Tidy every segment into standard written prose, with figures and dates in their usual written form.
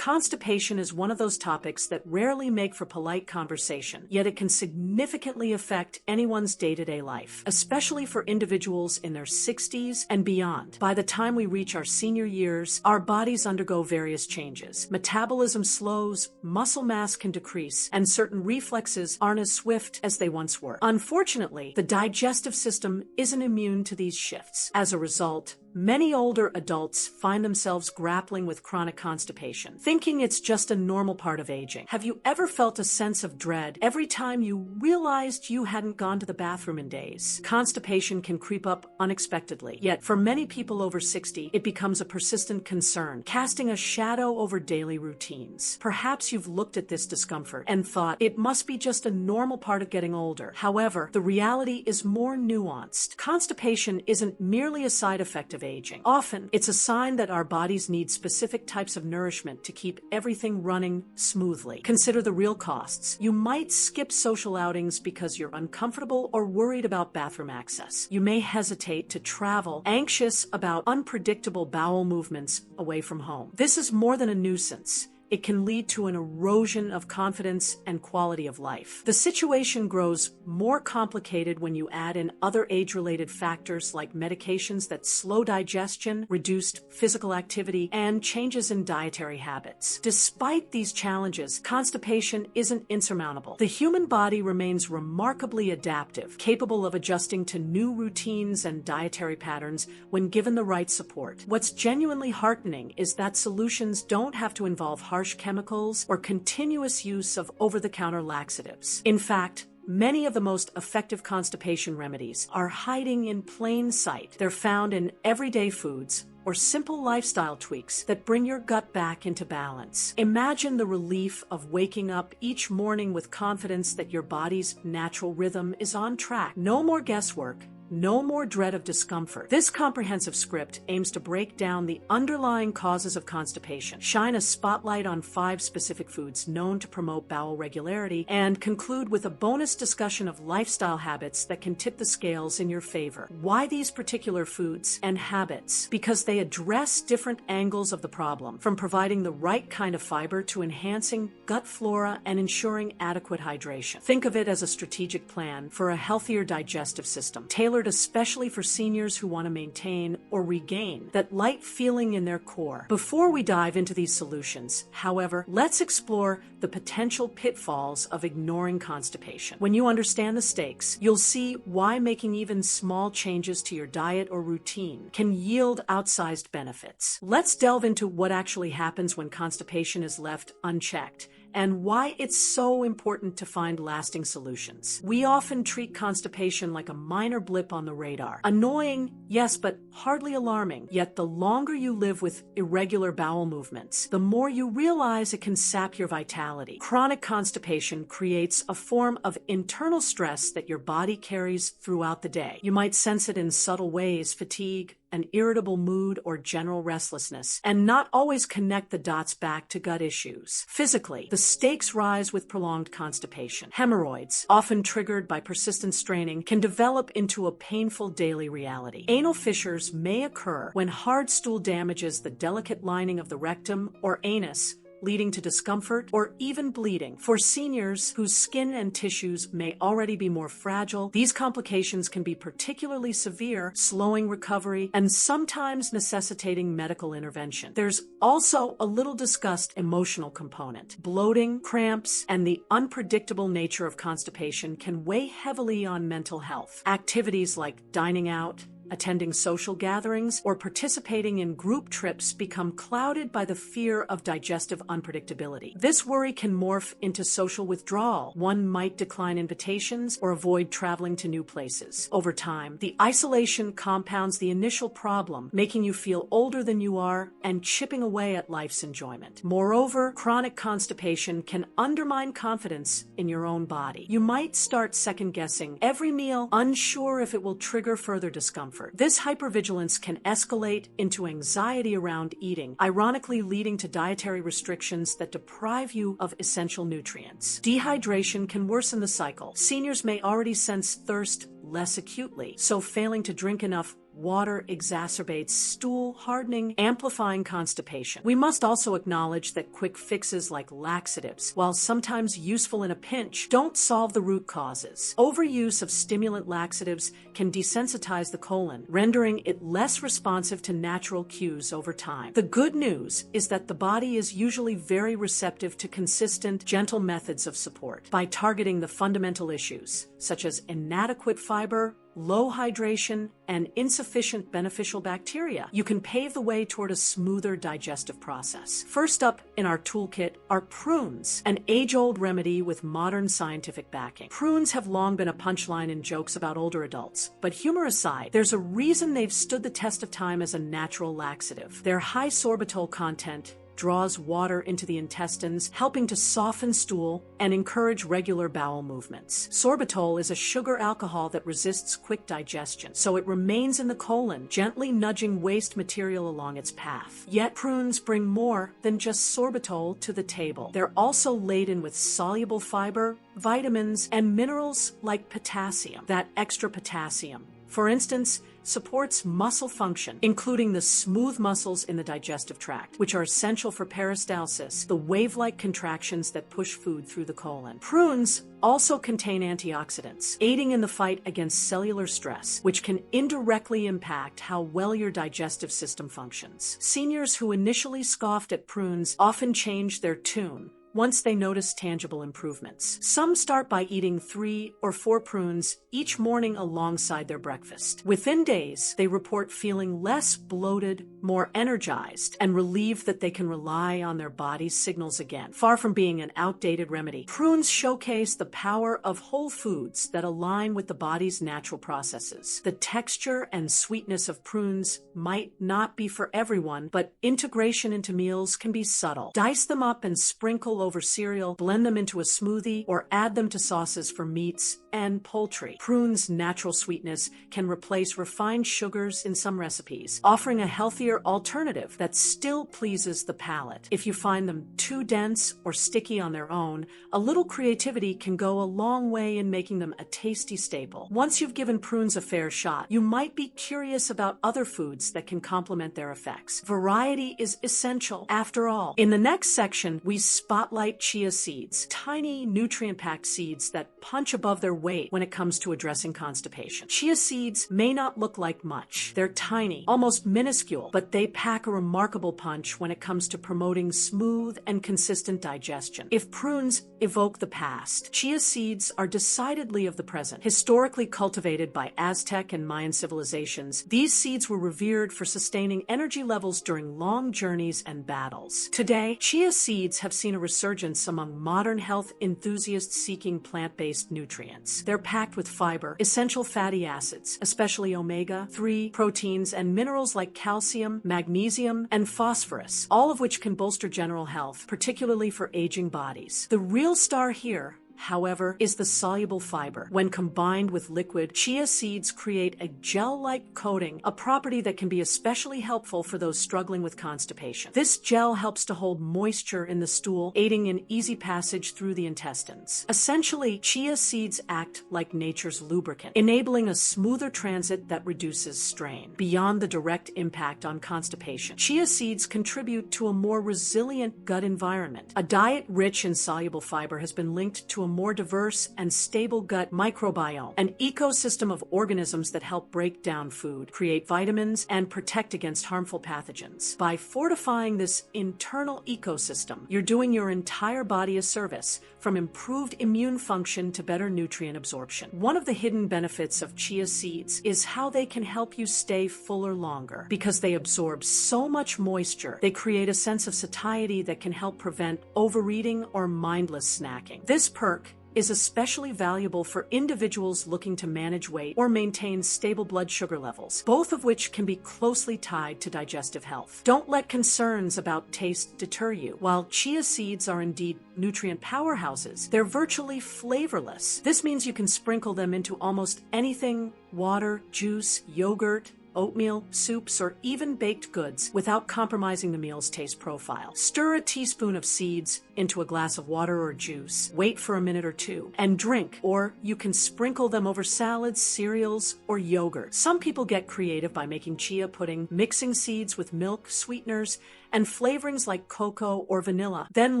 Constipation is one of those topics that rarely make for polite conversation, yet it can significantly affect anyone's day-to-day life, especially for individuals in their 60s and beyond. By the time we reach our senior years, our bodies undergo various changes. Metabolism slows, muscle mass can decrease, and certain reflexes aren't as swift as they once were. Unfortunately, the digestive system isn't immune to these shifts. As a result, many older adults find themselves grappling with chronic constipation, thinking it's just a normal part of aging. Have you ever felt a sense of dread every time you realized you hadn't gone to the bathroom in days? Constipation can creep up unexpectedly, yet for many people over 60, it becomes a persistent concern, casting a shadow over daily routines. Perhaps you've looked at this discomfort and thought it must be just a normal part of getting older. However, the reality is more nuanced. Constipation isn't merely a side effect of aging. Often, it's a sign that our bodies need specific types of nourishment to keep everything running smoothly. Consider the real costs. You might skip social outings because you're uncomfortable or worried about bathroom access. You may hesitate to travel, anxious about unpredictable bowel movements away from home. This is more than a nuisance. It can lead to an erosion of confidence and quality of life. The situation grows more complicated when you add in other age-related factors like medications that slow digestion, reduced physical activity, and changes in dietary habits. Despite these challenges, constipation isn't insurmountable. The human body remains remarkably adaptive, capable of adjusting to new routines and dietary patterns when given the right support. What's genuinely heartening is that solutions don't have to involve harsh chemicals or continuous use of over-the-counter laxatives. In fact, many of the most effective constipation remedies are hiding in plain sight. They're found in everyday foods or simple lifestyle tweaks that bring your gut back into balance. Imagine the relief of waking up each morning with confidence that your body's natural rhythm is on track. No more guesswork. No more dread of discomfort. This comprehensive script aims to break down the underlying causes of constipation, shine a spotlight on 5 specific foods known to promote bowel regularity, and conclude with a bonus discussion of lifestyle habits that can tip the scales in your favor. Why these particular foods and habits? Because they address different angles of the problem, from providing the right kind of fiber to enhancing gut flora and ensuring adequate hydration. Think of it as a strategic plan for a healthier digestive system, tailored especially for seniors who want to maintain or regain that light feeling in their core. Before we dive into these solutions, however, let's explore the potential pitfalls of ignoring constipation. When you understand the stakes, you'll see why making even small changes to your diet or routine can yield outsized benefits. Let's delve into what actually happens when constipation is left unchecked, and why it's so important to find lasting solutions. We often treat constipation like a minor blip on the radar. Annoying, yes, but hardly alarming. Yet the longer you live with irregular bowel movements, the more you realize it can sap your vitality. Chronic constipation creates a form of internal stress that your body carries throughout the day. You might sense it in subtle ways: fatigue, an irritable mood, or general restlessness, and not always connect the dots back to gut issues. Physically, the stakes rise with prolonged constipation. Hemorrhoids, often triggered by persistent straining, can develop into a painful daily reality. Anal fissures may occur when hard stool damages the delicate lining of the rectum or anus, leading to discomfort or even bleeding. For seniors whose skin and tissues may already be more fragile, these complications can be particularly severe, slowing recovery and sometimes necessitating medical intervention. There's also a little discussed emotional component. Bloating, cramps, and the unpredictable nature of constipation can weigh heavily on mental health. Activities like dining out, attending social gatherings, or participating in group trips become clouded by the fear of digestive unpredictability. This worry can morph into social withdrawal. One might decline invitations or avoid traveling to new places. Over time, the isolation compounds the initial problem, making you feel older than you are and chipping away at life's enjoyment. Moreover, chronic constipation can undermine confidence in your own body. You might start second-guessing every meal, unsure if it will trigger further discomfort. This hypervigilance can escalate into anxiety around eating, ironically leading to dietary restrictions that deprive you of essential nutrients. Dehydration can worsen the cycle. Seniors may already sense thirst less acutely, so failing to drink enough water exacerbates stool hardening, amplifying constipation. We must also acknowledge that quick fixes like laxatives, while sometimes useful in a pinch, don't solve the root causes. Overuse of stimulant laxatives can desensitize the colon, rendering it less responsive to natural cues over time. The good news is that the body is usually very receptive to consistent, gentle methods of support. By targeting the fundamental issues, such as inadequate fiber, low hydration, and insufficient beneficial bacteria, you can pave the way toward a smoother digestive process. First up in our toolkit are prunes, an age-old remedy with modern scientific backing. Prunes have long been a punchline in jokes about older adults, but humor aside, there's a reason they've stood the test of time as a natural laxative. Their high sorbitol content draws water into the intestines, helping to soften stool and encourage regular bowel movements. Sorbitol is a sugar alcohol that resists quick digestion, so it remains in the colon, gently nudging waste material along its path. Yet prunes bring more than just sorbitol to the table. They're also laden with soluble fiber, vitamins, and minerals like potassium. That extra potassium, for instance, supports muscle function, including the smooth muscles in the digestive tract, which are essential for peristalsis, the wave-like contractions that push food through the colon. Prunes also contain antioxidants, aiding in the fight against cellular stress, which can indirectly impact how well your digestive system functions. Seniors who initially scoffed at prunes often change their tune once they notice tangible improvements. Some start by eating 3 or 4 prunes each morning alongside their breakfast. Within days, they report feeling less bloated, more energized, and relieved that they can rely on their body's signals again. Far from being an outdated remedy, prunes showcase the power of whole foods that align with the body's natural processes. The texture and sweetness of prunes might not be for everyone, but integration into meals can be subtle. Dice them up and sprinkle over cereal, blend them into a smoothie, or add them to sauces for meats and poultry. Prunes' natural sweetness can replace refined sugars in some recipes, offering a healthier alternative that still pleases the palate. If you find them too dense or sticky on their own, a little creativity can go a long way in making them a tasty staple. Once you've given prunes a fair shot, you might be curious about other foods that can complement their effects. Variety is essential, after all. In the next section, we spotlight chia seeds, tiny nutrient-packed seeds that punch above their weight when it comes to addressing constipation. Chia seeds may not look like much. They're tiny, almost minuscule, but they pack a remarkable punch when it comes to promoting smooth and consistent digestion. If prunes evoke the past, chia seeds are decidedly of the present. Historically cultivated by Aztec and Mayan civilizations, these seeds were revered for sustaining energy levels during long journeys and battles. Today, chia seeds have seen a resurgence among modern health enthusiasts seeking plant-based nutrients. They're packed with fiber, essential fatty acids, especially omega-3 proteins, and minerals like calcium, magnesium, and phosphorus, all of which can bolster general health, particularly for aging bodies. The real star here, however, is the soluble fiber. When combined with liquid, chia seeds create a gel-like coating, a property that can be especially helpful for those struggling with constipation. This gel helps to hold moisture in the stool, aiding in easy passage through the intestines. Essentially, chia seeds act like nature's lubricant, enabling a smoother transit that reduces strain. Beyond the direct impact on constipation, chia seeds contribute to a more resilient gut environment. A diet rich in soluble fiber has been linked to a more diverse and stable gut microbiome, an ecosystem of organisms that help break down food, create vitamins, and protect against harmful pathogens. By fortifying this internal ecosystem, you're doing your entire body a service, from improved immune function to better nutrient absorption. One of the hidden benefits of chia seeds is how they can help you stay fuller longer. Because they absorb so much moisture, they create a sense of satiety that can help prevent overeating or mindless snacking. This perk is especially valuable for individuals looking to manage weight or maintain stable blood sugar levels, both of which can be closely tied to digestive health. Don't let concerns about taste deter you. While chia seeds are indeed nutrient powerhouses, they're virtually flavorless. This means you can sprinkle them into almost anything: water, juice, yogurt, oatmeal, soups, or even baked goods without compromising the meal's taste profile. Stir a teaspoon of seeds into a glass of water or juice. Wait for a minute or two and drink, or you can sprinkle them over salads, cereals, or yogurt. Some people get creative by making chia pudding, mixing seeds with milk, sweeteners, and flavorings like cocoa or vanilla, then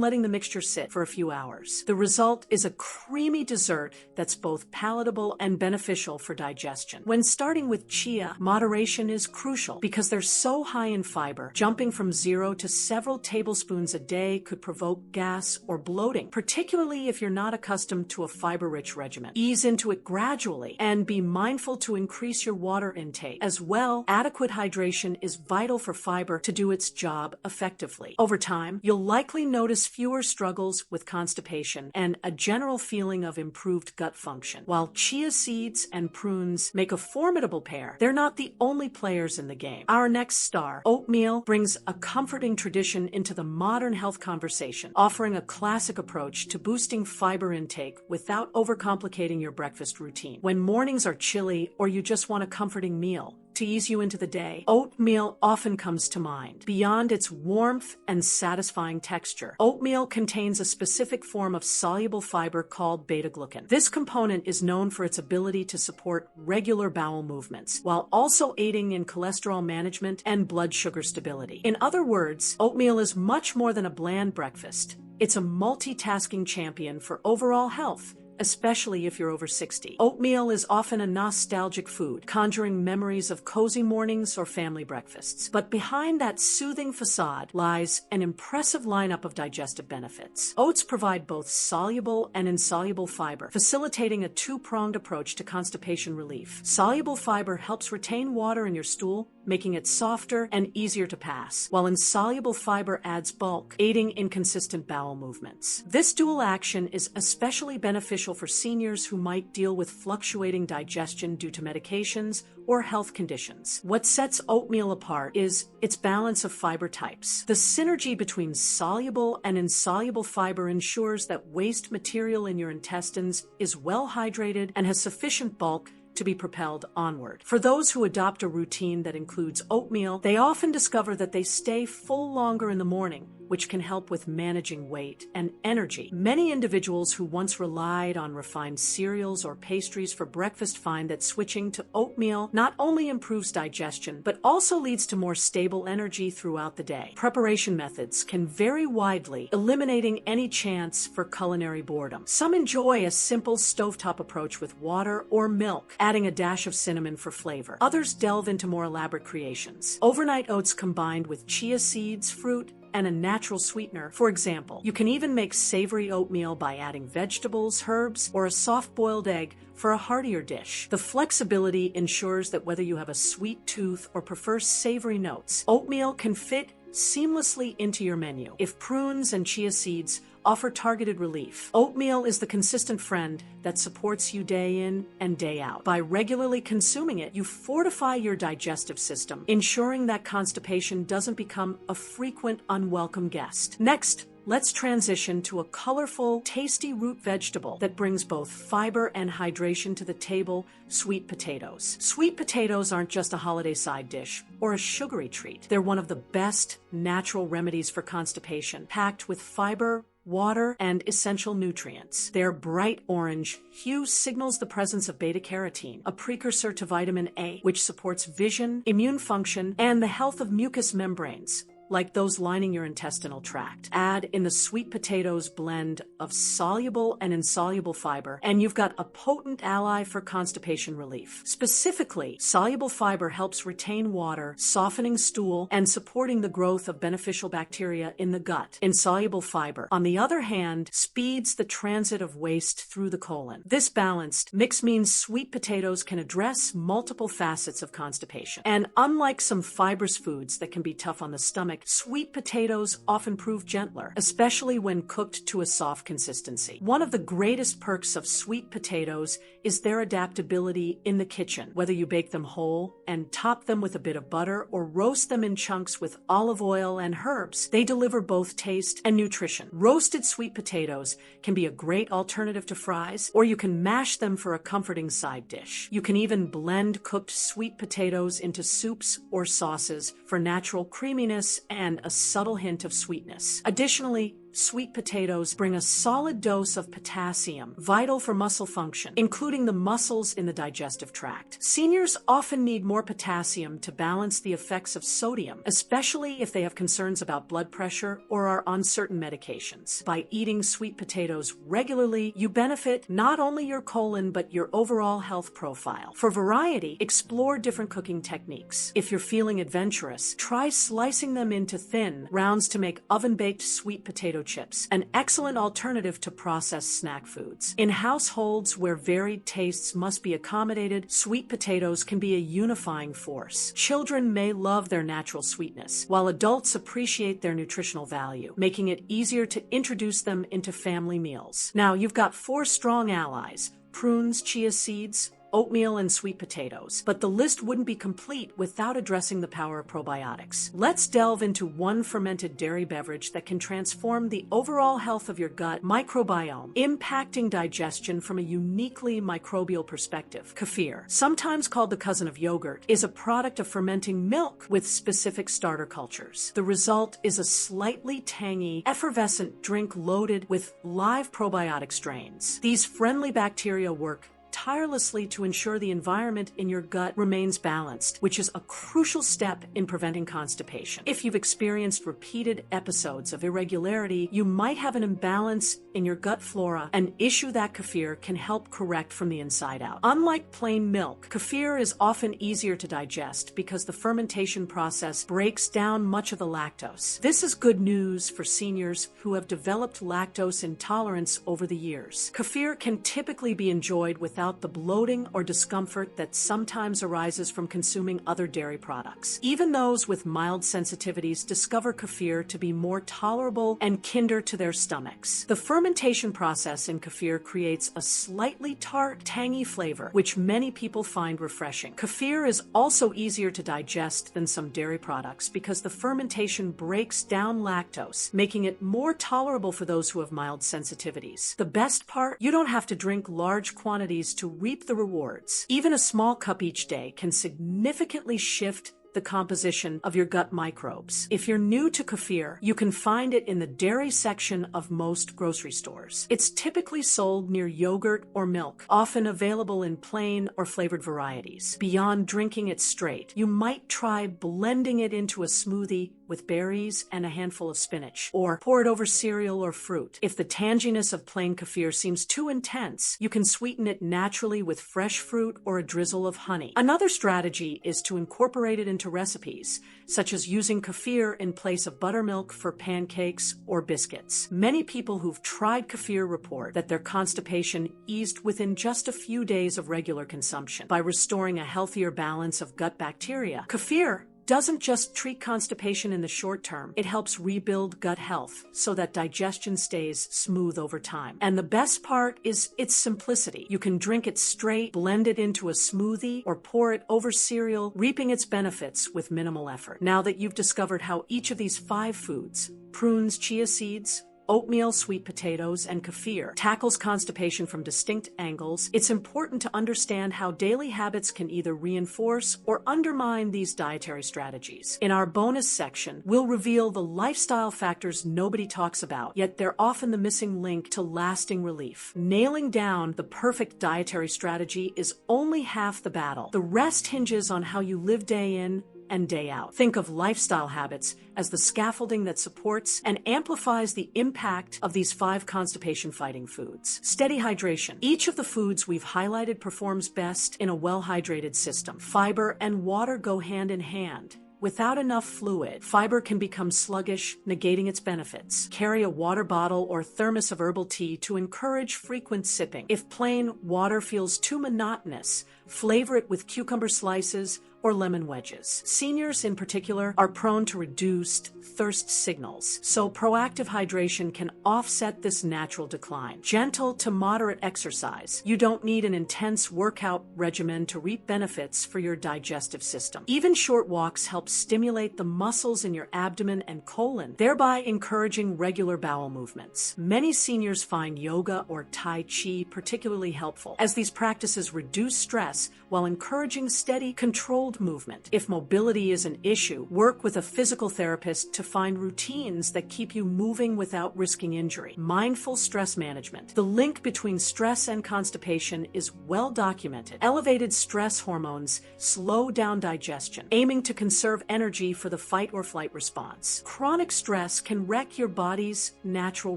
letting the mixture sit for a few hours. The result is a creamy dessert that's both palatable and beneficial for digestion. When starting with chia, moderation is crucial because they're so high in fiber. Jumping from 0 to several tablespoons a day could provoke gas or bloating, particularly if you're not accustomed to a fiber-rich regimen. Ease into it gradually and be mindful to increase your water intake. As well, adequate hydration is vital for fiber to do its job effectively. Over time, you'll likely notice fewer struggles with constipation and a general feeling of improved gut function. While chia seeds and prunes make a formidable pair, they're not the only players in the game. Our next star, oatmeal, brings a comforting tradition into the modern health conversation, offering a classic approach to boosting fiber intake without overcomplicating your breakfast routine. When mornings are chilly or you just want a comforting meal to ease you into the day, oatmeal often comes to mind. Beyond its warmth and satisfying texture, oatmeal contains a specific form of soluble fiber called beta-glucan. This component is known for its ability to support regular bowel movements, while also aiding in cholesterol management and blood sugar stability. In other words, oatmeal is much more than a bland breakfast. It's a multitasking champion for overall health, especially if you're over 60. Oatmeal is often a nostalgic food, conjuring memories of cozy mornings or family breakfasts. But behind that soothing facade lies an impressive lineup of digestive benefits. Oats provide both soluble and insoluble fiber, facilitating a two-pronged approach to constipation relief. Soluble fiber helps retain water in your stool, making it softer and easier to pass, while insoluble fiber adds bulk, aiding in consistent bowel movements. This dual action is especially beneficial for seniors who might deal with fluctuating digestion due to medications or health conditions. What sets oatmeal apart is its balance of fiber types. The synergy between soluble and insoluble fiber ensures that waste material in your intestines is well hydrated and has sufficient bulk to be propelled onward. For those who adopt a routine that includes oatmeal, they often discover that they stay full longer in the morning, which can help with managing weight and energy. Many individuals who once relied on refined cereals or pastries for breakfast find that switching to oatmeal not only improves digestion, but also leads to more stable energy throughout the day. Preparation methods can vary widely, eliminating any chance for culinary boredom. Some enjoy a simple stovetop approach with water or milk, adding a dash of cinnamon for flavor. Others delve into more elaborate creations. Overnight oats combined with chia seeds, fruit, and a natural sweetener. For example, you can even make savory oatmeal by adding vegetables, herbs, or a soft-boiled egg for a heartier dish. The flexibility ensures that whether you have a sweet tooth or prefer savory notes, oatmeal can fit seamlessly into your menu. If prunes and chia seeds offer targeted relief, oatmeal is the consistent friend that supports you day in and day out. By regularly consuming it, you fortify your digestive system, ensuring that constipation doesn't become a frequent, unwelcome guest. Next, let's transition to a colorful, tasty root vegetable that brings both fiber and hydration to the table: sweet potatoes. Sweet potatoes aren't just a holiday side dish or a sugary treat. They're one of the best natural remedies for constipation, packed with fiber, water, and essential nutrients. Their bright orange hue signals the presence of beta-carotene, a precursor to vitamin A, which supports vision, immune function, and the health of mucous membranes, like those lining your intestinal tract. Add in the sweet potatoes blend of soluble and insoluble fiber, and you've got a potent ally for constipation relief. Specifically, soluble fiber helps retain water, softening stool, and supporting the growth of beneficial bacteria in the gut. Insoluble fiber, on the other hand, speeds the transit of waste through the colon. This balanced mix means sweet potatoes can address multiple facets of constipation. And unlike some fibrous foods that can be tough on the stomach, like sweet potatoes often prove gentler, especially when cooked to a soft consistency. One of the greatest perks of sweet potatoes is their adaptability in the kitchen. Whether you bake them whole and top them with a bit of butter or roast them in chunks with olive oil and herbs, they deliver both taste and nutrition. Roasted sweet potatoes can be a great alternative to fries, or you can mash them for a comforting side dish. You can even blend cooked sweet potatoes into soups or sauces for natural creaminess and a subtle hint of sweetness. Additionally, sweet potatoes bring a solid dose of potassium, vital for muscle function, including the muscles in the digestive tract. Seniors often need more potassium to balance the effects of sodium, especially if they have concerns about blood pressure or are on certain medications. By eating sweet potatoes regularly, you benefit not only your colon, but your overall health profile. For variety, explore different cooking techniques. If you're feeling adventurous, try slicing them into thin rounds to make oven-baked sweet potato chips, an excellent alternative to processed snack foods. In households where varied tastes must be accommodated, sweet potatoes can be a unifying force. Children may love their natural sweetness, while adults appreciate their nutritional value, making it easier to introduce them into family meals. Now, you've got 4 strong allies: prunes, chia seeds, oatmeal, and sweet potatoes. But the list wouldn't be complete without addressing the power of probiotics. Let's delve into one fermented dairy beverage that can transform the overall health of your gut microbiome, impacting digestion from a uniquely microbial perspective. Kefir, sometimes called the cousin of yogurt, is a product of fermenting milk with specific starter cultures. The result is a slightly tangy, effervescent drink loaded with live probiotic strains. These friendly bacteria work tirelessly to ensure the environment in your gut remains balanced, which is a crucial step in preventing constipation. If you've experienced repeated episodes of irregularity, you might have an imbalance in your gut flora, an issue that kefir can help correct from the inside out. Unlike plain milk, kefir is often easier to digest because the fermentation process breaks down much of the lactose. This is good news for seniors who have developed lactose intolerance over the years. Kefir can typically be enjoyed without the bloating or discomfort that sometimes arises from consuming other dairy products. Even those with mild sensitivities discover kefir to be more tolerable and kinder to their stomachs. The fermentation process in kefir creates a slightly tart, tangy flavor, which many people find refreshing. Kefir is also easier to digest than some dairy products because the fermentation breaks down lactose, making it more tolerable for those who have mild sensitivities. The best part? You don't have to drink large quantities to reap the rewards. Even a small cup each day can significantly shift the composition of your gut microbes. If you're new to kefir, you can find it in the dairy section of most grocery stores. It's typically sold near yogurt or milk, often available in plain or flavored varieties. Beyond drinking it straight, you might try blending it into a smoothie with berries and a handful of spinach, or pour it over cereal or fruit. If the tanginess of plain kefir seems too intense, you can sweeten it naturally with fresh fruit or a drizzle of honey. Another strategy is to incorporate it into recipes, such as using kefir in place of buttermilk for pancakes or biscuits. Many people who've tried kefir report that their constipation eased within just a few days of regular consumption. By restoring a healthier balance of gut bacteria, kefir doesn't just treat constipation in the short term, it helps rebuild gut health so that digestion stays smooth over time. And the best part is its simplicity. You can drink it straight, blend it into a smoothie, or pour it over cereal, reaping its benefits with minimal effort. Now that you've discovered how each of these 5 foods, prunes, chia seeds, oatmeal, sweet potatoes, and kefir, tackles constipation from distinct angles, it's important to understand how daily habits can either reinforce or undermine these dietary strategies. In our bonus section, we'll reveal the lifestyle factors nobody talks about, yet they're often the missing link to lasting relief. Nailing down the perfect dietary strategy is only half the battle. The rest hinges on how you live day in and day out. Think of lifestyle habits as the scaffolding that supports and amplifies the impact of these 5 constipation-fighting foods. Steady hydration. Each of the foods we've highlighted performs best in a well-hydrated system. Fiber and water go hand in hand. Without enough fluid, fiber can become sluggish, negating its benefits. Carry a water bottle or thermos of herbal tea to encourage frequent sipping. If plain water feels too monotonous, flavor it with cucumber slices, or lemon wedges. Seniors in particular are prone to reduced thirst signals, so proactive hydration can offset this natural decline. Gentle to moderate exercise. You don't need an intense workout regimen to reap benefits for your digestive system. Even short walks help stimulate the muscles in your abdomen and colon, thereby encouraging regular bowel movements. Many seniors find yoga or Tai Chi particularly helpful, as these practices reduce stress while encouraging steady, controlled movement. If mobility is an issue, work with a physical therapist to find routines that keep you moving without risking injury. Mindful stress management. The link between stress and constipation is well documented. Elevated stress hormones slow down digestion, aiming to conserve energy for the fight or flight response. Chronic stress can wreck your body's natural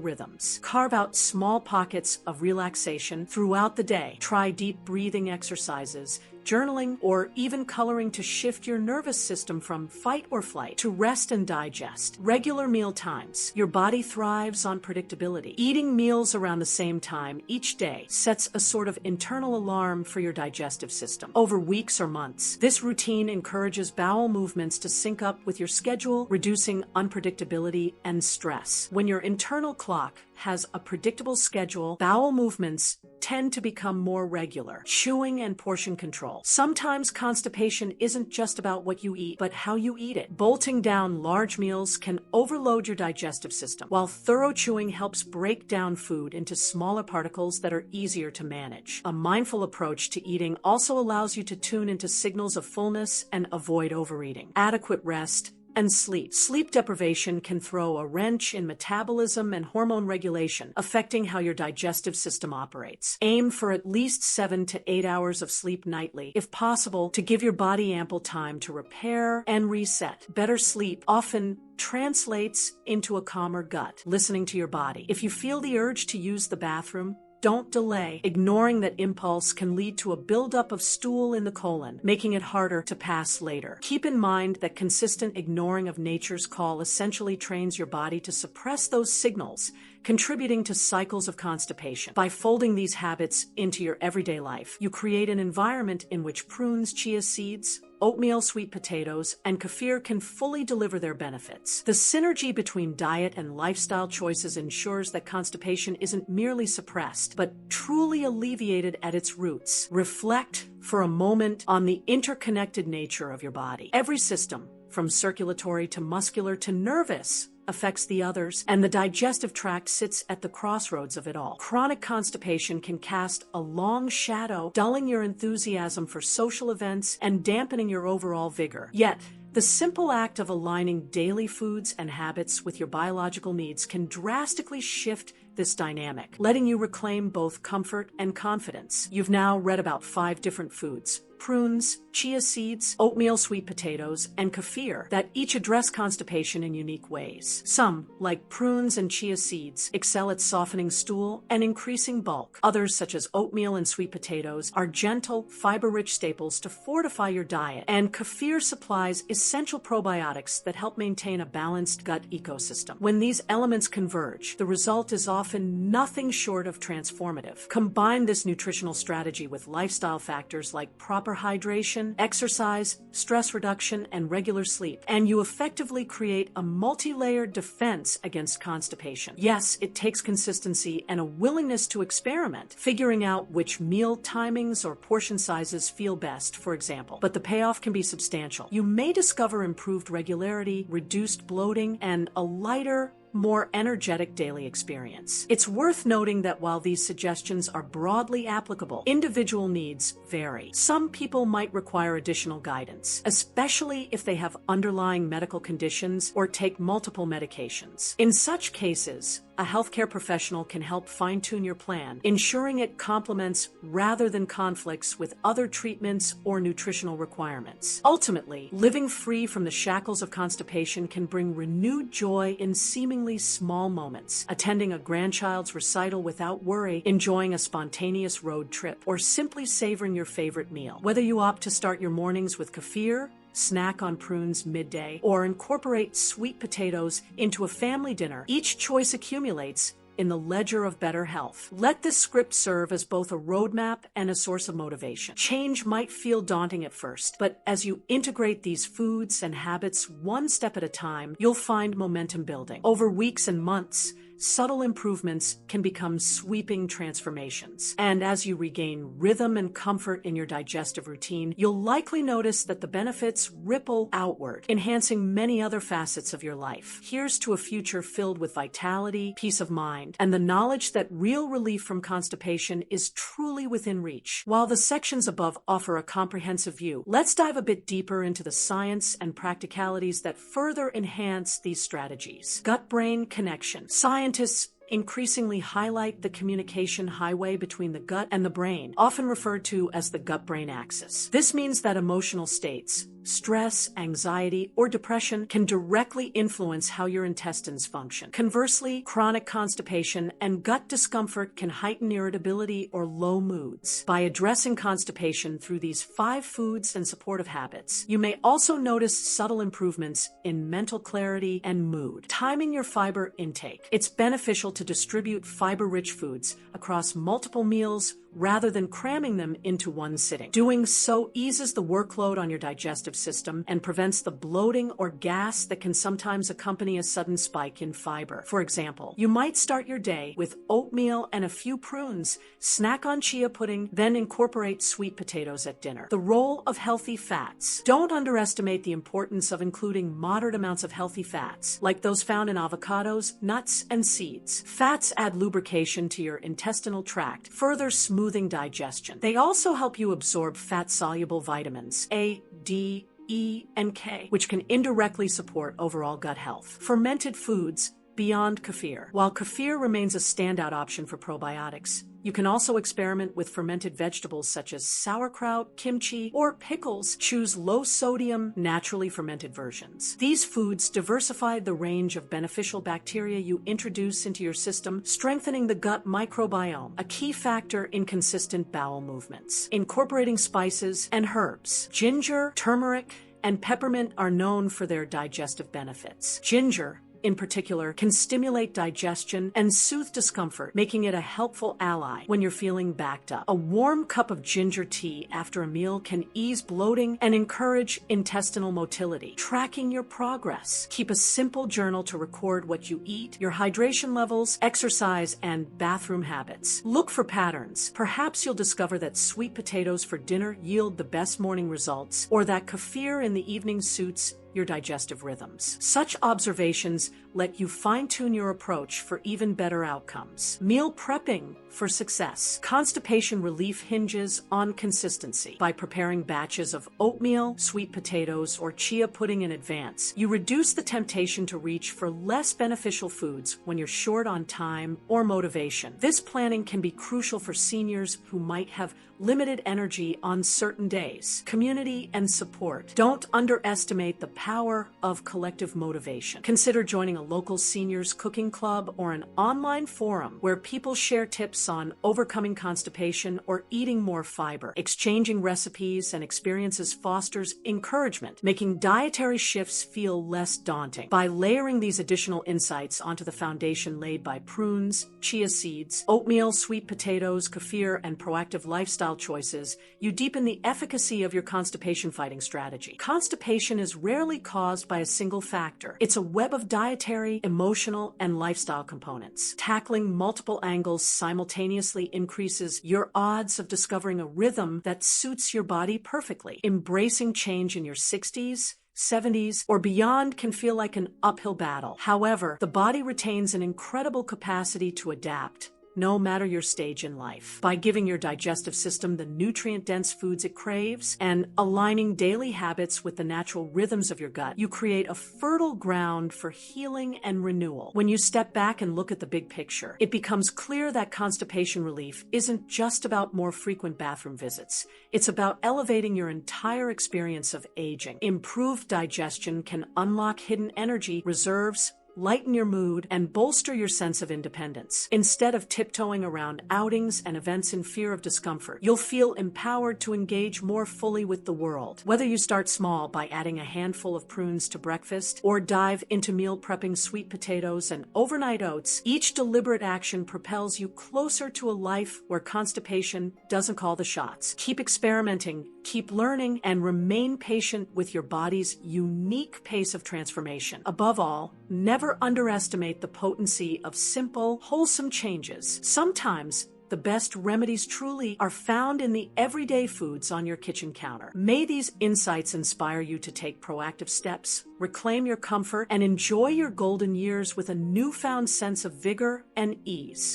rhythms. Carve out small pockets of relaxation throughout the day. Try deep breathing exercises, journaling, or even coloring to shift your nervous system from fight or flight to rest and digest. Regular meal times. Your body thrives on predictability. Eating meals around the same time each day sets a sort of internal alarm for your digestive system. Over weeks or months, this routine encourages bowel movements to sync up with your schedule, reducing unpredictability and stress. When your internal clock has a predictable schedule, bowel movements tend to become more regular. Chewing and portion control. Sometimes constipation isn't just about what you eat, but how you eat it. Bolting down large meals can overload your digestive system, while thorough chewing helps break down food into smaller particles that are easier to manage. A mindful approach to eating also allows you to tune into signals of fullness and avoid overeating. Adequate rest and sleep. Sleep deprivation can throw a wrench in metabolism and hormone regulation, affecting how your digestive system operates. Aim for at least 7 to 8 hours of sleep nightly, if possible, to give your body ample time to repair and reset. Better sleep often translates into a calmer gut. Listening to your body. If you feel the urge to use the bathroom, don't delay. Ignoring that impulse can lead to a buildup of stool in the colon, making it harder to pass later. Keep in mind that consistent ignoring of nature's call essentially trains your body to suppress those signals, contributing to cycles of constipation. By folding these habits into your everyday life, you create an environment in which prunes, chia seeds, oatmeal, sweet potatoes, and kefir can fully deliver their benefits. The synergy between diet and lifestyle choices ensures that constipation isn't merely suppressed, but truly alleviated at its roots. Reflect for a moment on the interconnected nature of your body. Every system, from circulatory to muscular to nervous, affects the others, and the digestive tract sits at the crossroads of it all. Chronic constipation can cast a long shadow, dulling your enthusiasm for social events and dampening your overall vigor. Yet, the simple act of aligning daily foods and habits with your biological needs can drastically shift this dynamic, letting you reclaim both comfort and confidence. You've now read about 5 different foods: prunes, chia seeds, oatmeal, sweet potatoes, and kefir, that each address constipation in unique ways. Some, like prunes and chia seeds, excel at softening stool and increasing bulk. Others, such as oatmeal and sweet potatoes, are gentle, fiber-rich staples to fortify your diet. And kefir supplies essential probiotics that help maintain a balanced gut ecosystem. When these elements converge, the result is often nothing short of transformative. Combine this nutritional strategy with lifestyle factors like proper hydration, exercise, stress reduction, and regular sleep, and you effectively create a multi-layered defense against constipation. Yes, it takes consistency and a willingness to experiment, figuring out which meal timings or portion sizes feel best, for example, but the payoff can be substantial. You may discover improved regularity, reduced bloating, and a lighter, more energetic daily experience. It's worth noting that while these suggestions are broadly applicable, individual needs vary. Some people might require additional guidance, especially if they have underlying medical conditions or take multiple medications. In such cases, a healthcare professional can help fine-tune your plan, ensuring it complements rather than conflicts with other treatments or nutritional requirements. Ultimately, living free from the shackles of constipation can bring renewed joy in seemingly small moments. Attending a grandchild's recital without worry, enjoying a spontaneous road trip, or simply savoring your favorite meal. Whether you opt to start your mornings with kefir, snack on prunes midday, or incorporate sweet potatoes into a family dinner, each choice accumulates, in the ledger of better health. Let this script serve as both a roadmap and a source of motivation. Change might feel daunting at first, but as you integrate these foods and habits one step at a time, you'll find momentum building. Over weeks and months, subtle improvements can become sweeping transformations. And as you regain rhythm and comfort in your digestive routine, you'll likely notice that the benefits ripple outward, enhancing many other facets of your life. Here's to a future filled with vitality, peace of mind, and the knowledge that real relief from constipation is truly within reach. While the sections above offer a comprehensive view, let's dive a bit deeper into the science and practicalities that further enhance these strategies. Gut-brain connection. Scientists increasingly highlight the communication highway between the gut and the brain, often referred to as the gut-brain axis. This means that emotional states, stress, anxiety, or depression can directly influence how your intestines function. Conversely, chronic constipation and gut discomfort can heighten irritability or low moods. By addressing constipation through these 5 foods and supportive habits, you may also notice subtle improvements in mental clarity and mood. Timing your fiber intake. It's beneficial to distribute fiber-rich foods across multiple meals rather than cramming them into one sitting. Doing so eases the workload on your digestive system and prevents the bloating or gas that can sometimes accompany a sudden spike in fiber. For example, you might start your day with oatmeal and a few prunes, snack on chia pudding, then incorporate sweet potatoes at dinner. The role of healthy fats. Don't underestimate the importance of including moderate amounts of healthy fats, like those found in avocados, nuts, and seeds. Fats add lubrication to your intestinal tract, further smoothing digestion. They also help you absorb fat-soluble vitamins A, D, E, and K, which can indirectly support overall gut health. Fermented foods beyond kefir. While kefir remains a standout option for probiotics, you can also experiment with fermented vegetables such as sauerkraut, kimchi, or pickles. Choose low-sodium, naturally fermented versions. These foods diversify the range of beneficial bacteria you introduce into your system, strengthening the gut microbiome, a key factor in consistent bowel movements. Incorporating spices and herbs. Ginger, turmeric, and peppermint are known for their digestive benefits. Ginger, in particular, can stimulate digestion and soothe discomfort, making it a helpful ally when you're feeling backed up. A warm cup of ginger tea after a meal can ease bloating and encourage intestinal motility. Tracking your progress. Keep a simple journal to record what you eat, your hydration levels, exercise, and bathroom habits. Look for patterns. Perhaps you'll discover that sweet potatoes for dinner yield the best morning results, or that kefir in the evening suits your digestive rhythms. Such observations let you fine-tune your approach for even better outcomes. Meal prepping for success. Constipation relief hinges on consistency. By preparing batches of oatmeal, sweet potatoes, or chia pudding in advance, you reduce the temptation to reach for less beneficial foods when you're short on time or motivation. This planning can be crucial for seniors who might have limited energy on certain days. Community and support. Don't underestimate the power of collective motivation. Consider joining a local seniors cooking club or an online forum where people share tips on overcoming constipation or eating more fiber. Exchanging recipes and experiences fosters encouragement, making dietary shifts feel less daunting. By layering these additional insights onto the foundation laid by prunes, chia seeds, oatmeal, sweet potatoes, kefir, and proactive lifestyle choices, you deepen the efficacy of your constipation fighting strategy. Constipation is rarely caused by a single factor. It's a web of dietary, emotional, and lifestyle components. Tackling multiple angles simultaneously increases your odds of discovering a rhythm that suits your body perfectly. Embracing change in your 60s, 70s, or beyond can feel like an uphill battle. However, the body retains an incredible capacity to adapt, no matter your stage in life. By giving your digestive system the nutrient-dense foods it craves and aligning daily habits with the natural rhythms of your gut, you create a fertile ground for healing and renewal. When you step back and look at the big picture, it becomes clear that constipation relief isn't just about more frequent bathroom visits. It's about elevating your entire experience of aging. Improved digestion can unlock hidden energy reserves, lighten your mood, and bolster your sense of independence. Instead of tiptoeing around outings and events in fear of discomfort, you'll feel empowered to engage more fully with the world. Whether you start small by adding a handful of prunes to breakfast or dive into meal prepping sweet potatoes and overnight oats, each deliberate action propels you closer to a life where constipation doesn't call the shots. Keep experimenting, keep learning, and remain patient with your body's unique pace of transformation. Above all, never underestimate the potency of simple, wholesome changes. Sometimes the best remedies truly are found in the everyday foods on your kitchen counter. May these insights inspire you to take proactive steps, reclaim your comfort, and enjoy your golden years with a newfound sense of vigor and ease.